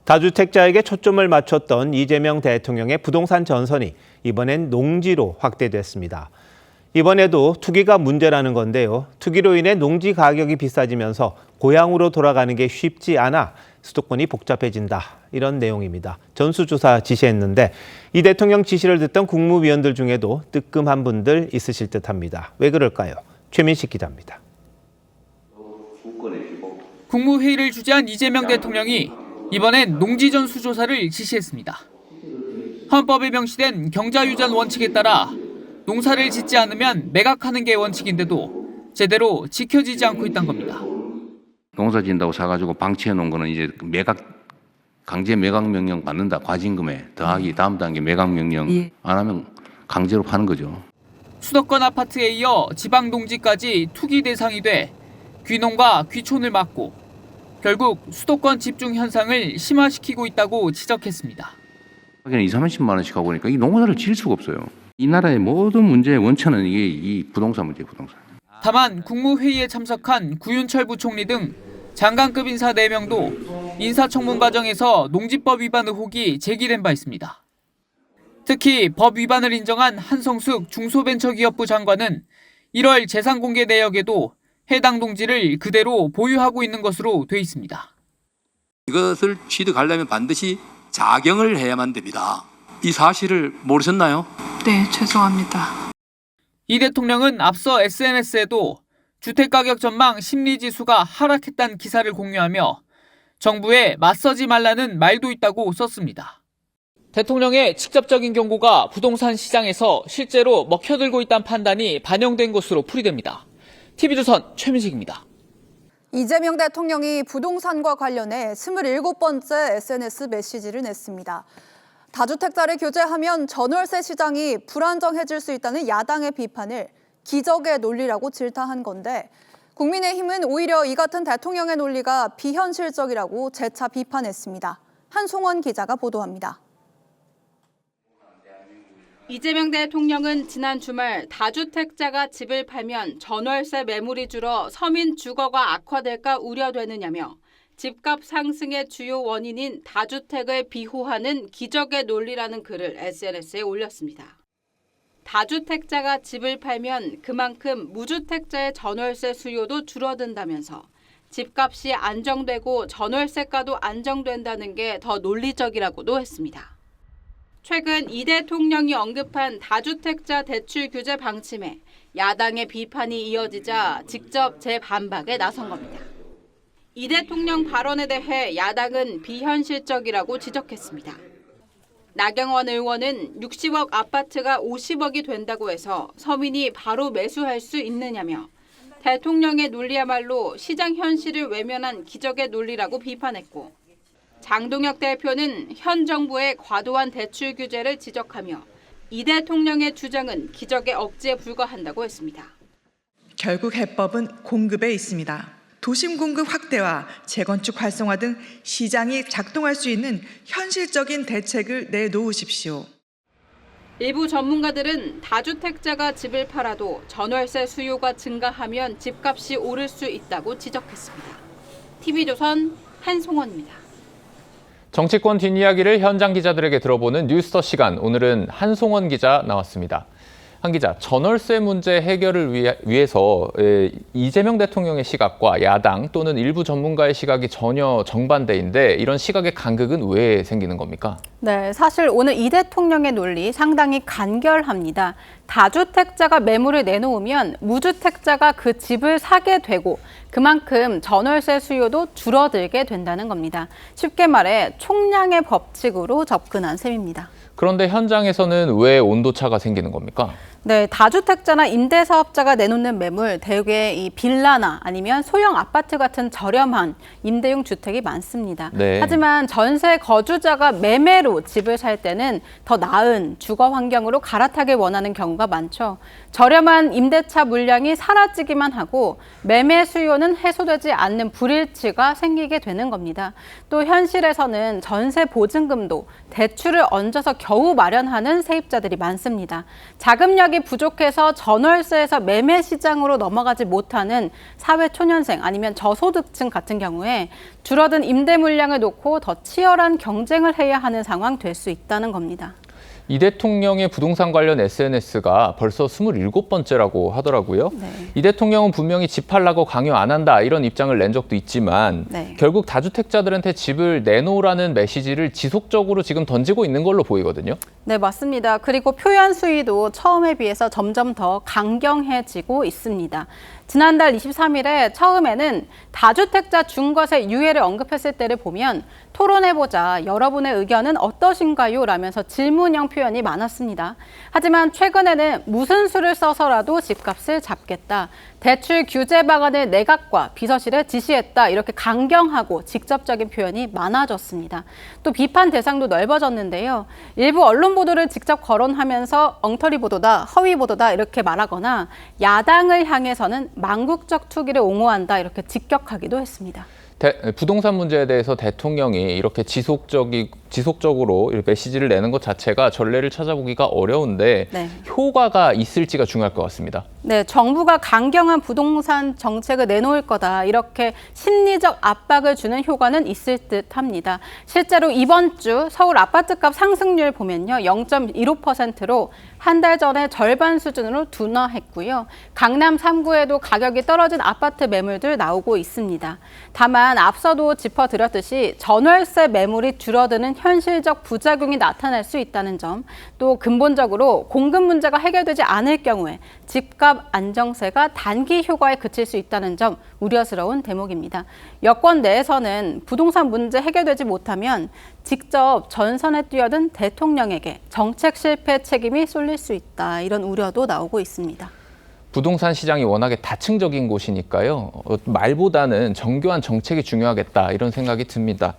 다주택자에게 초점을 맞췄던 이재명 대통령의 부동산 전선이 이번엔 농지로 확대됐습니다. 이번에도 투기가 문제라는 건데요. 투기로 인해 농지 가격이 비싸지면서 고향으로 돌아가는 게 쉽지 않아 수도권이 복잡해진다. 이런 내용입니다. 전수조사 지시했는데 이 대통령 지시를 듣던 국무위원들 중에도 뜨끔한 분들 있으실 듯합니다. 왜 그럴까요? 최민식 기자입니다. 국무회의를 주재한 이재명 대통령이 이번엔 농지 전수조사를 지시했습니다. 헌법에 명시된 경자유전 원칙에 따라 농사를 짓지 않으면 매각하는 게 원칙인데도 제대로 지켜지지 않고 있다는 겁니다. 농사 짓는다고 사가지고 방치해 놓은 거는 이제 강제 매각 명령 받는다. 과징금에 더하기 다음 단계 매각 명령 안 하면 강제로 파는 거죠. 수도권 아파트에 이어 지방 농지까지 투기 대상이 돼 귀농과 귀촌을 막고 결국 수도권 집중 현상을 심화시키고 있다고 지적했습니다. 20, 30만 원씩 하고 보니까 이 농사를 지을 수가 없어요. 이 나라의 모든 문제의 원천은 이게 이 부동산 문제예요, 부동산. 다만 국무회의에 참석한 구윤철 부총리 등 장관급 인사 4명도 인사청문 과정에서 농지법 위반 의혹이 제기된 바 있습니다. 특히 법 위반을 인정한 한성숙 중소벤처기업부 장관은 1월 재산공개 내역에도 해당 농지를 그대로 보유하고 있는 것으로 돼 있습니다. 이것을 취득하려면 반드시 자경을 해야만 됩니다. 이 사실을 모르셨나요? 네, 죄송합니다. 이 대통령은 앞서 SNS에도 주택가격 전망 심리지수가 하락했다는 기사를 공유하며 정부에 맞서지 말라는 말도 있다고 썼습니다. 대통령의 직접적인 경고가 부동산 시장에서 실제로 먹혀들고 있다는 판단이 반영된 것으로 풀이됩니다. TV조선 최민식입니다. 이재명 대통령이 부동산과 관련해 27번째 SNS 메시지를 냈습니다. 다주택자를 규제하면 전월세 시장이 불안정해질 수 있다는 야당의 비판을 기적의 논리라고 질타한 건데 국민의힘은 오히려 이 같은 대통령의 논리가 비현실적이라고 재차 비판했습니다. 한송원 기자가 보도합니다. 이재명 대통령은 지난 주말 다주택자가 집을 팔면 전월세 매물이 줄어 서민 주거가 악화될까 우려되느냐며 집값 상승의 주요 원인인 다주택을 비호하는 기적의 논리라는 글을 SNS에 올렸습니다. 다주택자가 집을 팔면 그만큼 무주택자의 전월세 수요도 줄어든다면서 집값이 안정되고 전월세가도 안정된다는 게 더 논리적이라고도 했습니다. 최근 이 대통령이 언급한 다주택자 대출 규제 방침에 야당의 비판이 이어지자 직접 재반박에 나선 겁니다. 이 대통령 발언에 대해 야당은 비현실적이라고 지적했습니다. 나경원 의원은 60억 아파트가 50억이 된다고 해서 서민이 바로 매수할 수 있느냐며 대통령의 논리야말로 시장 현실을 외면한 기적의 논리라고 비판했고 장동혁 대표는 현 정부의 과도한 대출 규제를 지적하며 이 대통령의 주장은 기적의 억지에 불과한다고 했습니다. 결국 해법은 공급에 있습니다. 도심 공급 확대와 재건축 활성화 등 시장이 작동할 수 있는 현실적인 대책을 내놓으십시오. 일부 전문가들은 다주택자가 집을 팔아도 전월세 수요가 증가하면 집값이 오를 수 있다고 지적했습니다. TV조선 한송원입니다. 정치권 뒷이야기를 현장 기자들에게 들어보는 뉴스터 시간. 오늘은 한송원 기자 나왔습니다. 한 기자, 전월세 문제 해결을 위해서 이재명 대통령의 시각과 야당 또는 일부 전문가의 시각이 전혀 정반대인데 이런 시각의 간극은 왜 생기는 겁니까? 네, 사실 오늘 이 대통령의 논리 상당히 간결합니다. 다주택자가 매물을 내놓으면 무주택자가 그 집을 사게 되고 그만큼 전월세 수요도 줄어들게 된다는 겁니다. 쉽게 말해 총량의 법칙으로 접근한 셈입니다. 그런데 현장에서는 왜 온도차가 생기는 겁니까? 네, 다주택자나 임대사업자가 내놓는 매물, 대개 이 빌라나 아니면 소형 아파트 같은 저렴한 임대용 주택이 많습니다. 네. 하지만 전세 거주자가 매매로 집을 살 때는 더 나은 주거 환경으로 갈아타길 원하는 경우가 많죠. 저렴한 임대차 물량이 사라지기만 하고 매매 수요는 해소되지 않는 불일치가 생기게 되는 겁니다. 또 현실에서는 전세 보증금도 대출을 얹어서 겨우 마련하는 세입자들이 많습니다. 자금력이 부족해서 전월세에서 매매 시장으로 넘어가지 못하는 사회초년생 아니면 저소득층 같은 경우에 줄어든 임대 물량을 놓고 더 치열한 경쟁을 해야 하는 상황 될 수 있다는 겁니다. 이 대통령의 부동산 관련 SNS가 벌써 27번째라고 하더라고요. 네. 이 대통령은 분명히 집 팔라고 강요 안 한다 이런 입장을 낸 적도 있지만 네. 결국 다주택자들한테 집을 내놓으라는 메시지를 지속적으로 지금 던지고 있는 걸로 보이거든요. 네, 맞습니다. 그리고 표현 수위도 처음에 비해서 점점 더 강경해지고 있습니다. 지난달 23일에 처음에는 다주택자 중과세 유예를 언급했을 때를 보면 토론해보자, 여러분의 의견은 어떠신가요? 라면서 질문형 표현이 많았습니다. 하지만 최근에는 무슨 수를 써서라도 집값을 잡겠다. 대출 규제 방안을 내각과 비서실에 지시했다. 이렇게 강경하고 직접적인 표현이 많아졌습니다. 또 비판 대상도 넓어졌는데요. 일부 언론 보도를 직접 거론하면서 엉터리 보도다, 허위 보도다 이렇게 말하거나 야당을 향해서는 망국적 투기를 옹호한다 이렇게 직격하기도 했습니다. 부동산 문제에 대해서 대통령이 이렇게 지속적으로 메시지를 내는 것 자체가 전례를 찾아보기가 어려운데 네. 효과가 있을지가 중요할 것 같습니다. 네, 정부가 강경한 부동산 정책을 내놓을 거다 이렇게 심리적 압박을 주는 효과는 있을 듯합니다. 실제로 이번 주 서울 아파트값 상승률 보면요, 0.15%로 한 달 전에 절반 수준으로 둔화했고요. 강남 3구에도 가격이 떨어진 아파트 매물들 나오고 있습니다. 다만 앞서도 짚어드렸듯이 전월세 매물이 줄어드는 현실적 부작용이 나타날 수 있다는 점, 또 근본적으로 공급 문제가 해결되지 않을 경우에 집값 안정세가 단기 효과에 그칠 수 있다는 점 우려스러운 대목입니다. 여권 내에서는 부동산 문제 해결되지 못하면 직접 전선에 뛰어든 대통령에게 정책 실패 책임이 쏠릴 수 있다. 이런 우려도 나오고 있습니다. 부동산 시장이 워낙에 다층적인 곳이니까요. 말보다는 정교한 정책이 중요하겠다 이런 생각이 듭니다.